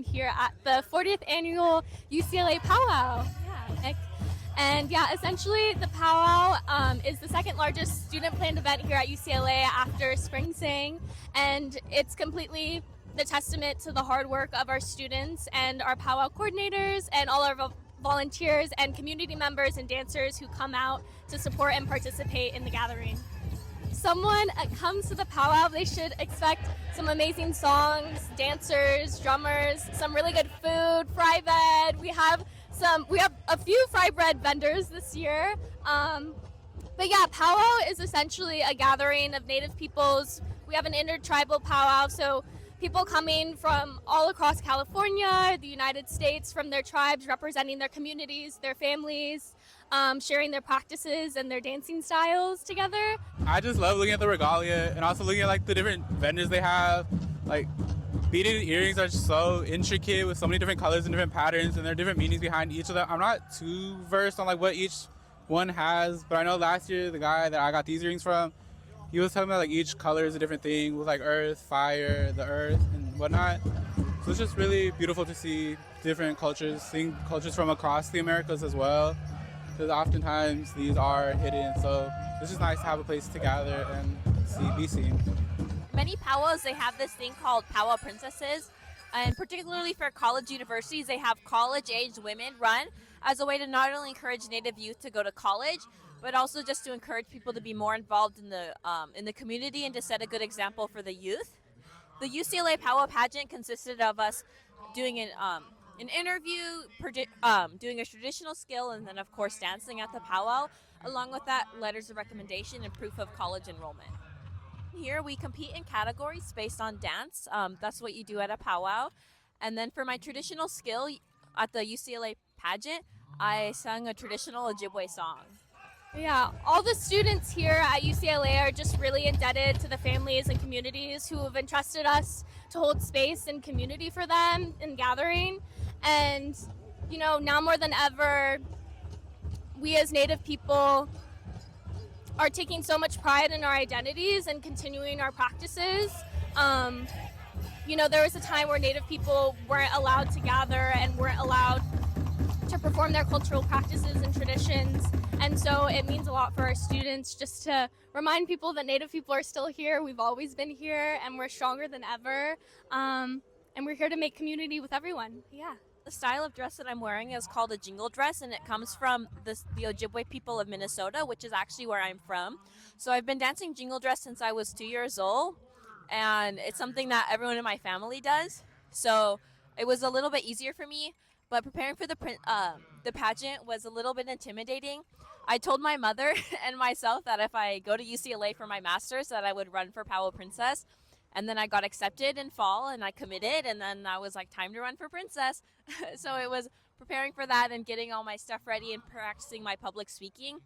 here at the 40th annual UCLA Pow Wow. Yeah, Nick. And yeah, essentially the Pow Wow is the second largest student planned event here at UCLA after Spring Sing, and it's completely the testament to the hard work of our students and our Pow Wow coordinators and all our volunteers and community members and dancers who come out to support and participate in the gathering. Someone comes to the Pow Wow, they should expect some amazing songs, dancers, drummers, some really good food, fry bread. We have a few fry bread vendors this year. But yeah, Pow Wow is essentially a gathering of Native peoples. We have an intertribal Pow Wow, so people coming from all across California, the United States, from their tribes, representing their communities, their families, sharing their practices and their dancing styles together. I just love looking at the regalia and also looking at like the different vendors they have. Like beaded earrings are so intricate with so many different colors and different patterns, and there are different meanings behind each of them. I'm not too versed on like what each one has, but I know last year the guy that I got these earrings from, he was talking about like each color is a different thing with like earth, fire, the earth, and whatnot. So it's just really beautiful to see different cultures, seeing cultures from across the Americas as well, because oftentimes these are hidden. So it's just nice to have a place to gather and be seen. Many powwows, they have this thing called powwow princesses, and particularly for college universities, they have college-aged women run as a way to not only encourage Native youth to go to college, but also just to encourage people to be more involved in the community and to set a good example for the youth. The UCLA Powwow pageant consisted of us doing an interview, doing a traditional skill, and then of course dancing at the powwow. Along with that, letters of recommendation and proof of college enrollment. Here we compete in categories based on dance. That's what you do at a powwow. And then for my traditional skill at the UCLA pageant, I sang a traditional Ojibwe song. Yeah, all the students here at UCLA are just really indebted to the families and communities who have entrusted us to hold space and community for them in gathering. And, you know, now more than ever, we as Native people are taking so much pride in our identities and continuing our practices. You know, there was a time where Native people weren't allowed to gather and weren't allowed to perform their cultural practices and traditions. And so it means a lot for our students just to remind people that Native people are still here. We've always been here and we're stronger than ever. And we're here to make community with everyone. Yeah. The style of dress that I'm wearing is called a jingle dress, and it comes from the Ojibwe people of Minnesota, which is actually where I'm from. So I've been dancing jingle dress since I was 2 years old, and it's something that everyone in my family does. So it was a little bit easier for me, but preparing for the pageant was a little bit intimidating. I told my mother and myself that if I go to UCLA for my master's that I would run for Powwow Princess. And then I got accepted in fall and I committed, and then I was like, time to run for princess. So it was preparing for that and getting all my stuff ready and practicing my public speaking.